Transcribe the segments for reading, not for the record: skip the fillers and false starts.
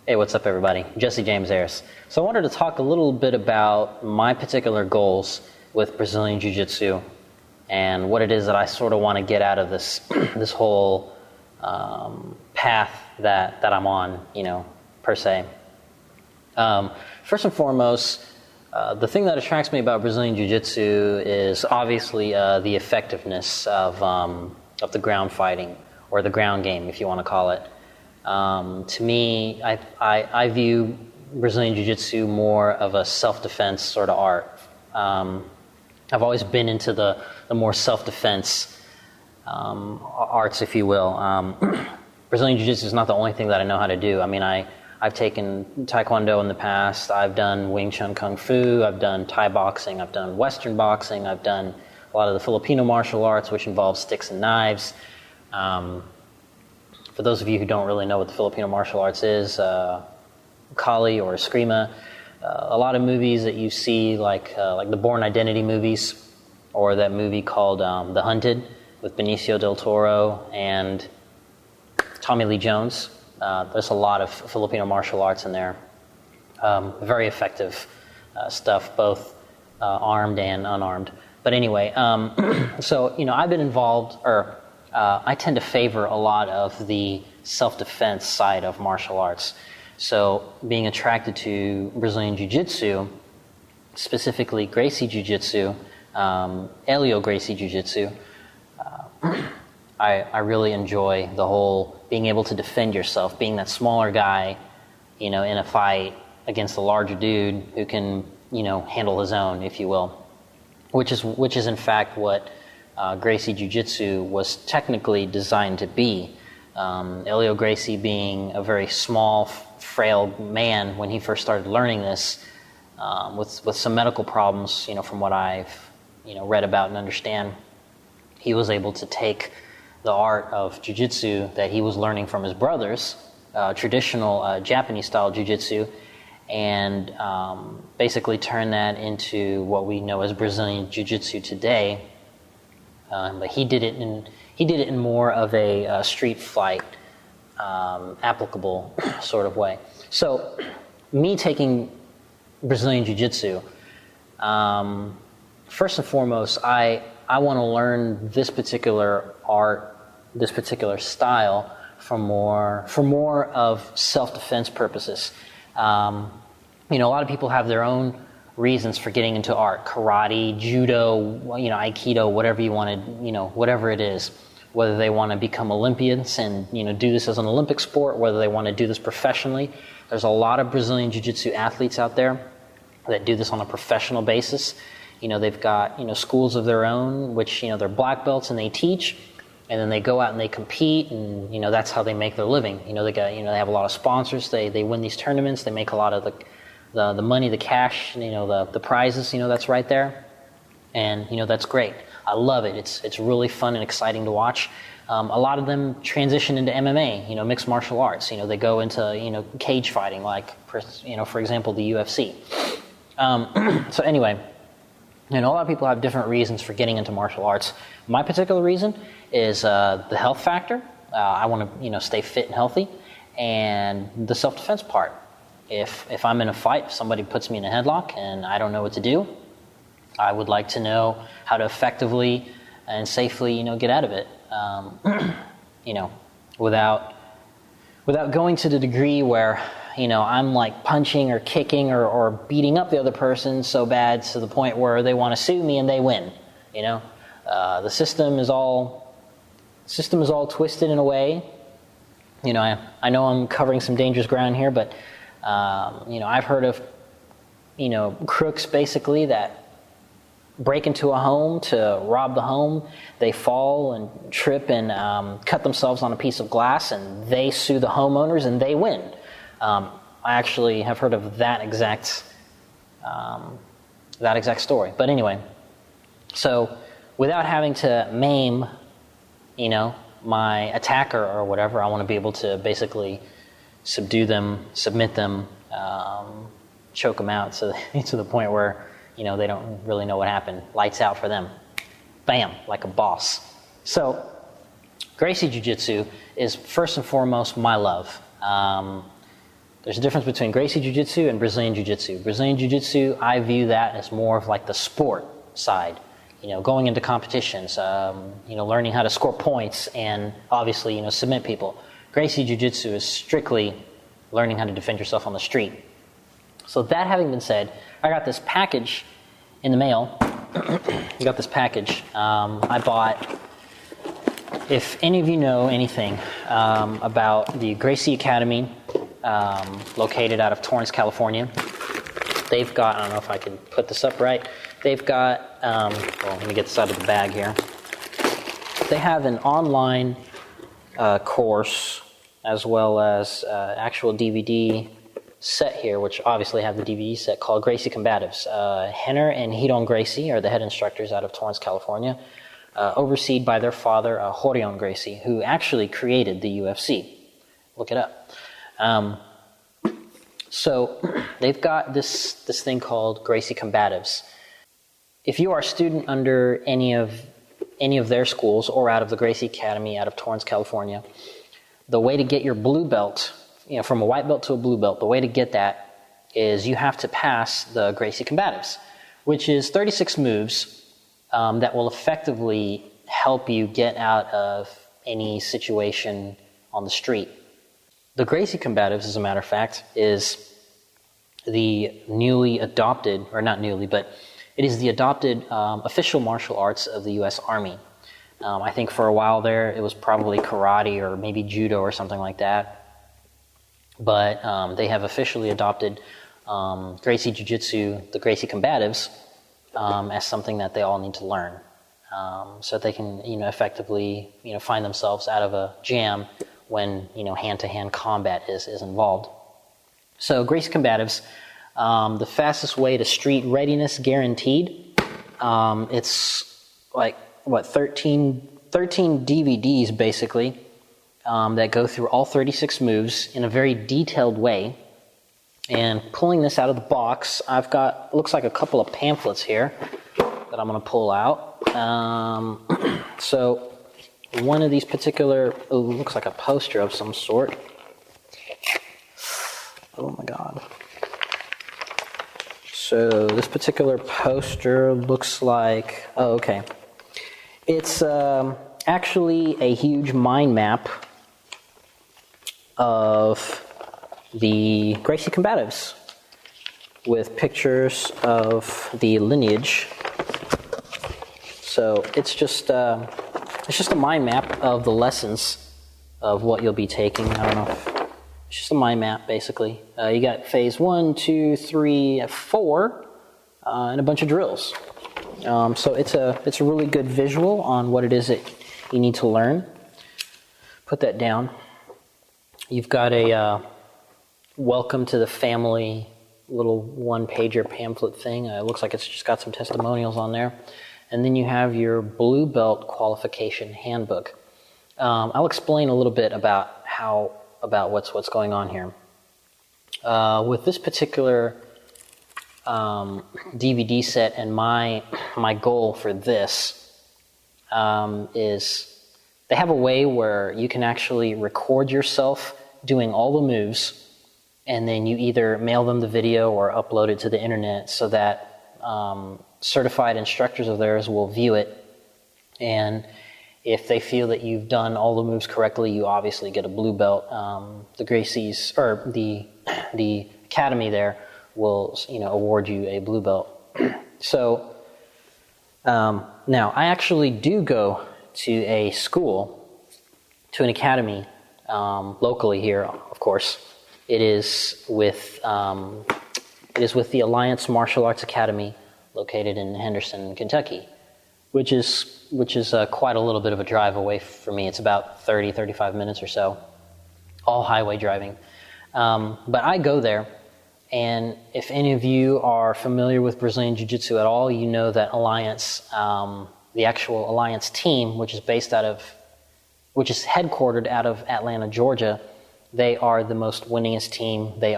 Hey, what's up, everybody? Jesse James Ayers. So I wanted to talk a little bit about my particular goals with Brazilian Jiu-Jitsu and what it is that I sort of want to get out of this this whole path that I'm on, per se. First and foremost, the thing that attracts me about Brazilian Jiu-Jitsu is obviously the effectiveness of the ground fighting, or the ground game, if you want to call it. To me, I view Brazilian Jiu-Jitsu more of a self-defense sort of art. I've always been into the more self-defense arts, if you will. Brazilian Jiu-Jitsu is not the only thing that I know how to do. I mean, I've taken Taekwondo in the past. I've done Wing Chun Kung Fu. I've done Thai boxing. I've done Western boxing. I've done a lot of the Filipino martial arts, which involves sticks and knives. For those of you who don't really know what the Filipino martial arts is, Kali or Eskrima, a lot of movies that you see, like the Bourne Identity movies, or that movie called The Hunted with Benicio del Toro and Tommy Lee Jones. There's a lot of Filipino martial arts in there. Very effective stuff, both armed and unarmed. But anyway, so I've been involved, I tend to favor a lot of the self-defense side of martial arts. So being attracted to Brazilian Jiu-Jitsu, specifically Gracie Jiu-Jitsu, Elio Gracie Jiu-Jitsu, I really enjoy the whole being able to defend yourself, being that smaller guy, in a fight against a larger dude who can, handle his own, if you will, which is in fact what Gracie Jiu-Jitsu was technically designed to be. Elio Gracie being a very small, frail man when he first started learning this, with some medical problems, from what I've read about and understand, he was able to take the art of Jiu-Jitsu that he was learning from his brothers, traditional Japanese-style Jiu-Jitsu, and basically turn that into what we know as Brazilian Jiu-Jitsu today. But he did it in more of a street fight applicable sort of way. So, me taking Brazilian Jiu-Jitsu, first and foremost, I want to learn this particular art, this particular style, for more of self-defense purposes. A lot of people have their own reasons for getting into art: karate, judo, aikido, whatever you want to, whatever it is. Whether they want to become Olympians and do this as an Olympic sport, whether they want to do this professionally. There's a lot of Brazilian Jiu-Jitsu athletes out there that do this on a professional basis. They've got schools of their own, which they're black belts and they teach, and then they go out and they compete, and that's how they make their living. They have a lot of sponsors. They win these tournaments. They make a lot of the money, the cash, the prizes, that's right there. And, that's great. I love it. It's really fun and exciting to watch. A lot of them transition into MMA, mixed martial arts. They go into, cage fighting, like, for example, the UFC. So anyway, a lot of people have different reasons for getting into martial arts. My particular reason is the health factor. I want to, stay fit and healthy, and the self-defense part. If I'm in a fight, if somebody puts me in a headlock and I don't know what to do, I would like to know how to effectively and safely, get out of it. Without going to the degree where, I'm like punching or kicking or beating up the other person so bad to the point where they want to sue me and they win. The system is all twisted in a way. I know I'm covering some dangerous ground here, but I've heard of, crooks basically that break into a home to rob the home. They fall and trip and cut themselves on a piece of glass, and they sue the homeowners and they win. I actually have heard of that exact story. But anyway, so without having to maim, my attacker or whatever, I want to be able to basically subdue them, submit them, choke them out to the point where they don't really know what happened. Lights out for them. Bam, like a boss. So Gracie Jiu-Jitsu is first and foremost my love. There's a difference between Gracie Jiu-Jitsu and Brazilian Jiu-Jitsu. Brazilian Jiu-Jitsu, I view that as more of like the sport side. Going into competitions, learning how to score points and obviously, submit people. Gracie Jiu-Jitsu is strictly learning how to defend yourself on the street. So that having been said, I got this package in the mail. I got this package. I bought, if any of you know anything about the Gracie Academy, located out of Torrance, California, they've got, I don't know if I can put this up right, they've got, let me get this out of the bag here. They have an online course as well as actual DVD set here, which obviously have the DVD set, called Gracie Combatives. Henner and Hidon Gracie are the head instructors out of Torrance, California, overseen by their father, Horion Gracie, who actually created the UFC. Look it up. So they've got this thing called Gracie Combatives. If you are a student under any of their schools or out of the Gracie Academy out of Torrance, California, the way to get your blue belt, from a white belt to a blue belt, the way to get that is you have to pass the Gracie Combatives, which is 36 moves that will effectively help you get out of any situation on the street. The Gracie Combatives, as a matter of fact, is the newly adopted, or not newly, but it is the adopted official martial arts of the U.S. Army. I think for a while there, it was probably karate or maybe judo or something like that. But they have officially adopted Gracie Jiu-Jitsu, the Gracie Combatives, as something that they all need to learn, so that they can, effectively, find themselves out of a jam when, hand-to-hand combat is involved. So Gracie Combatives, the fastest way to street readiness guaranteed. It's like, 13 DVDs basically that go through all 36 moves in a very detailed way. And pulling this out of the box, I've got, looks like a couple of pamphlets here that I'm going to pull out. So one of these particular, looks like a poster of some sort. Oh my God. So this particular poster looks like, okay. It's actually a huge mind map of the Gracie Combatives with pictures of the lineage. So it's just a mind map of the lessons of what you'll be taking. I don't know. It's just a mind map, basically. You got phase 1, 2, 3, 4, and a bunch of drills. So it's a really good visual on what it is that you need to learn. Put that down. You've got a welcome to the family little one-pager pamphlet thing. It looks like it's just got some testimonials on there. And then you have your blue belt qualification handbook. I'll explain a little bit about what's going on here. With this particular DVD set, and my goal for this is they have a way where you can actually record yourself doing all the moves, and then you either mail them the video or upload it to the internet so that certified instructors of theirs will view it. And if they feel that you've done all the moves correctly, you obviously get a blue belt. The Gracie's, or the Academy there, will award you a blue belt. So now I actually do go to a school, to an academy locally here. Of course, it is with the Alliance Martial Arts Academy, located in Henderson, Kentucky, which is quite a little bit of a drive away for me. It's about 35 minutes or so, all highway driving. But I go there. And if any of you are familiar with Brazilian Jiu-Jitsu at all, you know that Alliance, the actual Alliance team, which is headquartered out of Atlanta, Georgia, they are the most winningest team. They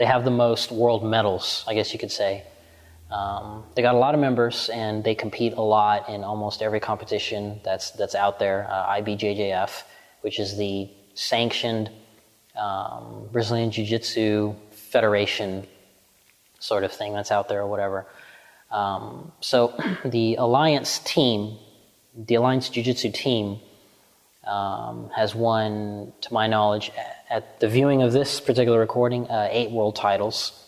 have the most world medals, I guess you could say. They got a lot of members, and they compete a lot in almost every competition that's out there. IBJJF, which is the sanctioned Brazilian Jiu-Jitsu Federation sort of thing that's out there or whatever. So the Alliance Jiu-Jitsu team has won, to my knowledge, at the viewing of this particular recording, 8 world titles.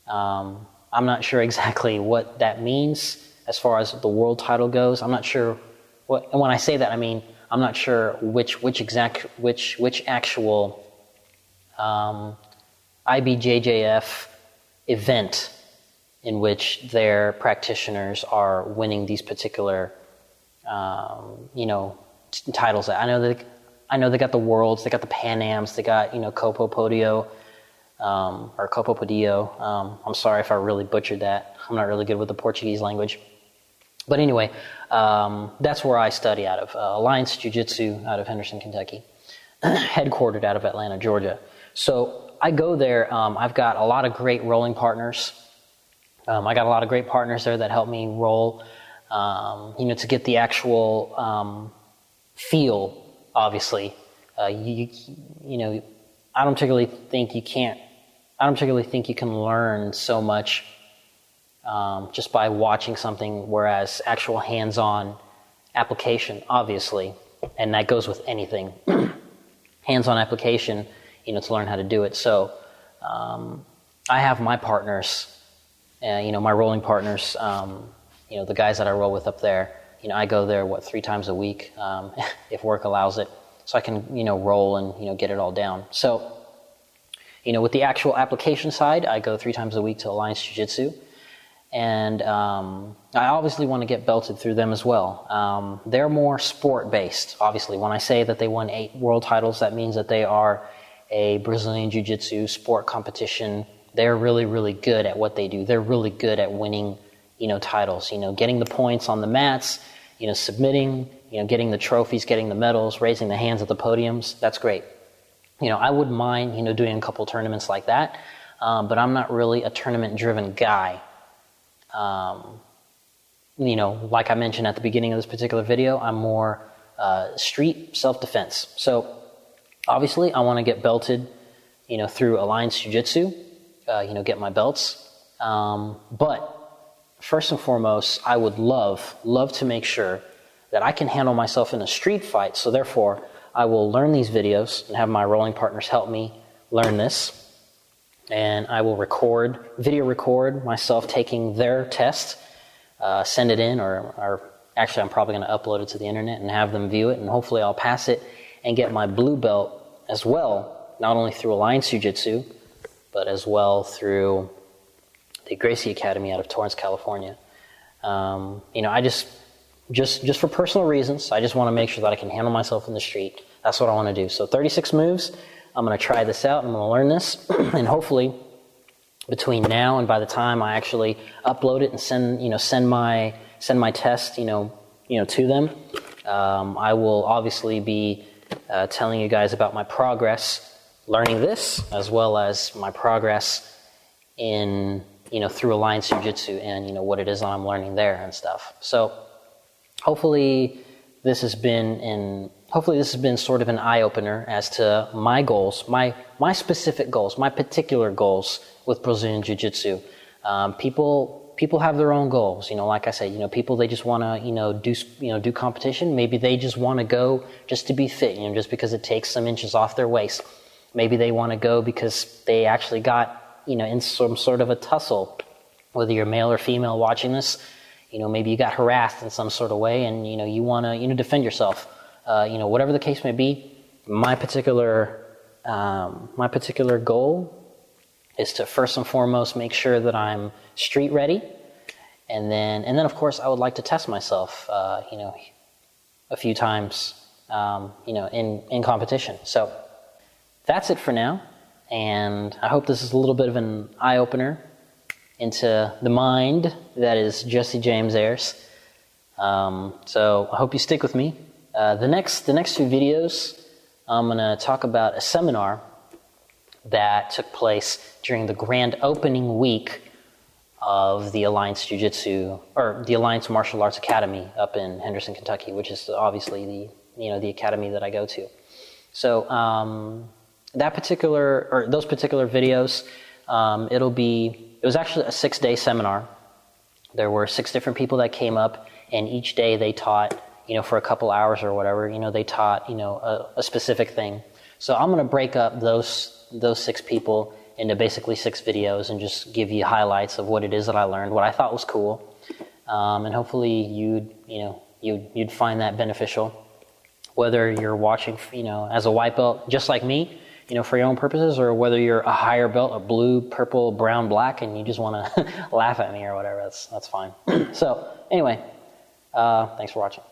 I'm not sure exactly what that means as far as the world title goes. I'm not sure what, and when I say that, I mean I'm not sure which actual IBJJF event in which their practitioners are winning these particular titles. I know they got the Worlds, they got the Pan Ams, they got Copo Podio, or Copo Podio. I'm sorry if I really butchered that. I'm not really good with the Portuguese language. But anyway, that's where I study out of, Alliance Jiu-Jitsu out of Henderson, Kentucky, headquartered out of Atlanta, Georgia. So I go there. I've got a lot of great rolling partners. I got a lot of great partners there that help me roll, to get the actual feel. Obviously, I don't particularly think you can learn so much just by watching something, whereas actual hands-on application, obviously, and that goes with anything, hands-on application, to learn how to do it. So I have my partners, my rolling partners, the guys that I roll with up there. I go there, 3 times a week, if work allows it, so I can, roll and, get it all down. So, with the actual application side, I go 3 times a week to Alliance Jiu-Jitsu, and I obviously want to get belted through them as well. They're more sport-based, obviously. When I say that they won 8 world titles, that means that they are a Brazilian Jiu-Jitsu sport competition. They're really, really good at what they do. They're really good at winning, titles, getting the points on the mats, submitting, getting the trophies, getting the medals, raising the hands at the podiums. That's great. I wouldn't mind, doing a couple tournaments like that, but I'm not really a tournament-driven guy. Like I mentioned at the beginning of this particular video, I'm more street self-defense. So obviously I want to get belted, through Alliance Jiu-Jitsu, get my belts. But first and foremost, I would love to make sure that I can handle myself in a street fight. So therefore, I will learn these videos and have my rolling partners help me learn this. And I will video record myself taking their test, send it in, or actually I'm probably going to upload it to the internet and have them view it, and hopefully I'll pass it and get my blue belt as well, not only through Alliance Jiu-Jitsu, but as well through the Gracie Academy out of Torrance, California. I just for personal reasons, I just want to make sure that I can handle myself in the street. That's what I want to do. So 36 moves. I'm going to try this out. I'm going to learn this, and hopefully, between now and by the time I actually upload it and send my test, to them, I will obviously be telling you guys about my progress learning this, as well as my progress in through Alliance Jiu-Jitsu and what it is that I'm learning there and stuff. So hopefully this has been sort of an eye-opener as to my goals, my specific goals, my particular goals with Brazilian Jiu-Jitsu. People have their own goals. Like I said, people, they just want to do competition. Maybe they just want to go just to be fit, just because it takes some inches off their waist. Maybe they want to go because they actually got in some sort of a tussle, whether you're male or female watching this. Maybe you got harassed in some sort of way, and you want to defend yourself. Whatever the case may be, my particular goal is to first and foremost make sure that I'm street ready, and then of course I would like to test myself, a few times, in competition. So that's it for now, and I hope this is a little bit of an eye opener into the mind that is Jesse James Ayers. So I hope you stick with me. The next 2 videos, I'm going to talk about a seminar that took place during the grand opening week of the Alliance Jiu-Jitsu, or the Alliance Martial Arts Academy up in Henderson, Kentucky, which is obviously the academy that I go to. So those particular videos, it was actually a 6-day seminar. There were 6 different people that came up, and each day they taught, for a couple hours or whatever, they taught, a specific thing. So I'm going to break up those 6 people into basically 6 videos and just give you highlights of what it is that I learned, what I thought was cool, and hopefully you'd find that beneficial, whether you're watching, as a white belt, just like me, for your own purposes, or whether you're a higher belt, a blue, purple, brown, black, and you just want to laugh at me or whatever. That's fine. So anyway, thanks for watching.